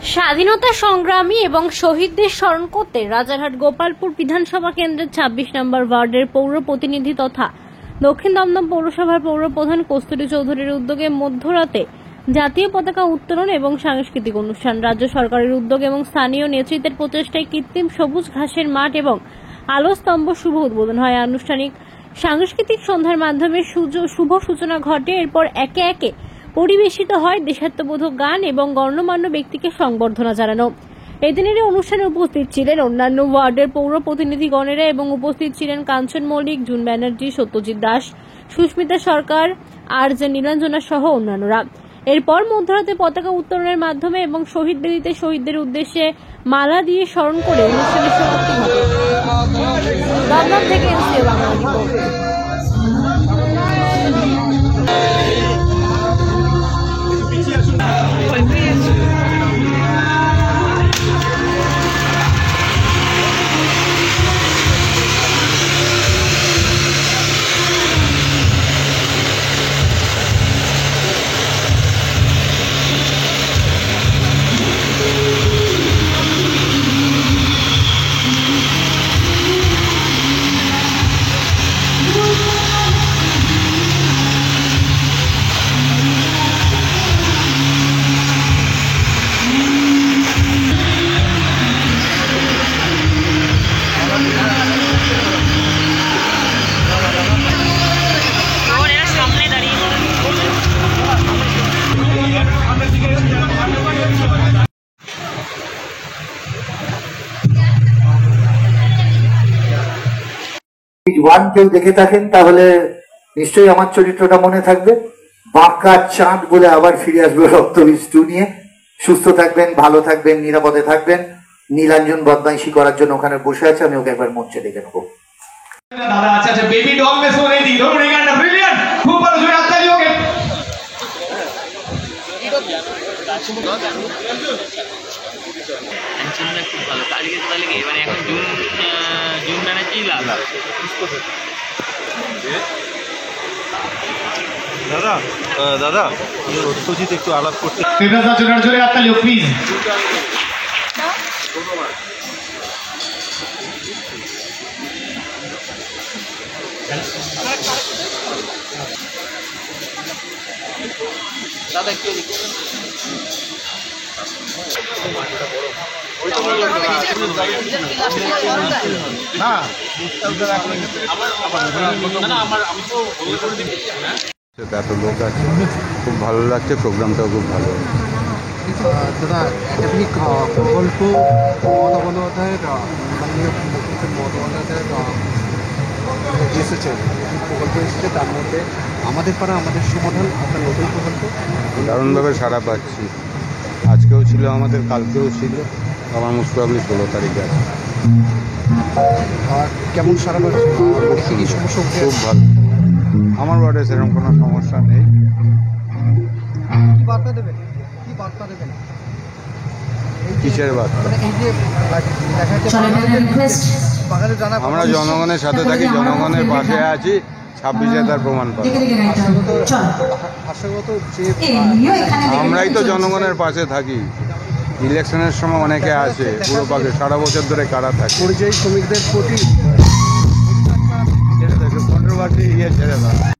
স্বাধীনতা সংগ্রামী এবং শহীদদের স্মরণ করতে রাজারহাট গোপালপুর বিধানসভা কেন্দ্রের ২৬ নম্বর ওয়ার্ডের পৌর প্রতিনিধি তথা দক্ষিণ দমদম পৌরসভার পৌরপ্রধান কস্তুরী চৌধুরীর উদ্যোগে মধ্যরাতে জাতীয় পতাকা উত্তোলন এবং সাংস্কৃতিক অনুষ্ঠান। রাজ্য সরকারের উদ্যোগ এবং স্থানীয় নেতৃত্বের প্রচেষ্টায় কৃত্রিম সবুজ ঘাসের মাঠ এবং আলো স্তম্ভ শুভ উদ্বোধন হয়। আনুষ্ঠানিক সাংস্কৃতিক সন্ধ্যার মাধ্যমে শুভ সূচনা ঘটে। এরপর একে একে পরিবেশিত হয় দেশাত্মবোধক গান এবং গণ্যমান্য ব্যক্তিকে সংবর্ধনা জানানো। এদিনের অনুষ্ঠানে উপস্থিত ছিলেন অন্যান্য ওয়ার্ডের পৌর প্রতিনিধিগণেরা এবং উপস্থিত ছিলেন কাঞ্চন মল্লিক, জুন ব্যানার্জি, সত্যজিৎ দাস, সুস্মিতা সরকার, আর.জে. নীলাঞ্জনা সহ অন্যান্যরা। এরপর মধ্যরাতে পতাকা উত্তোলনের মাধ্যমে এবং শহীদ বেদিতে শহীদদের উদ্দেশ্যে মালা দিয়ে স্মরণ করে অনুষ্ঠানের সমাপ্তি ঘটে। দমদম থেকে এনসিও বাংলা রিপোর্ট। ওয়ান কেউ দেখে থাকেন তাহলে নিশ্চয়ই আমার চরিত্রটা মনে থাকবে। বাঁকা চাঁদ বলে আবার ফিরে আসবে রক্তবীজ 2 নিয়ে। সুস্থ থাকবেন, ভালো থাকবেন, নিরাপদে থাকবেন। নীলাঞ্জন বদমাইশি করার জন্য ওখানে বসে আছে, আমি ওকে একবার মঞ্চে ডেকে নেবো। दादा अच्छा बेबी डॉल में सोने दी दोनों गाना ब्रिलियंट खूब बड़ा जोर आता है ओके টেনশনটা খুব ভালো কালকে তাহলে কি মানে এখন জুন মানে কি লাভ দাদা দাদা সত্যজিৎ একটু আলাপ করতে तेरा जोर जोर आता लियो प्लीज দাদা একটু এত লোক আছে, খুব ভালো লাগছে, প্রোগ্রামটাও খুব ভালো। দাদা একাধিক প্রকল্প মমতা বন্দ্যোপাধ্যায়ের মাননীয় মুখ্যমন্ত্রী মমতা বন্দ্যোপাধ্যায়ের এসেছে, প্রকল্প এসেছে, তার মধ্যে আমাদের পাড়া আমাদের সমাধান একটা নতুন প্রকল্প দারুণভাবে সাড়া পাচ্ছি। আজকেও ছিল আমাদের, কালকেও ছিল, আমার মোস্ট প্রবলি 16 তারিখে আছে। আর কেমন সাড়া পাচ্ছে? খুব সমস্যা, খুব ভালো। আমার ওয়ার্ডে সেরকম কোনো সমস্যা নেই। কি বার্তা দেবেন, কি বার্তা দেবেন? কিসের বার্তা? এই যে দেখা যাচ্ছে বাঙালি জানা, আমরা জনগণের সাথে থাকি, জনগণের পাশে আছি, 26-এ তার প্রমাণ পাবো। ভাষাগত যে আমরাই তো জনগণের পাশে থাকি। ইলেকশনের সময় অনেকে আসে, পুরো পাশে সারা বছর ধরে কারা থাকে। পরিযায়ী শ্রমিকদের প্রতি 15 বার ছেড়ে দাও।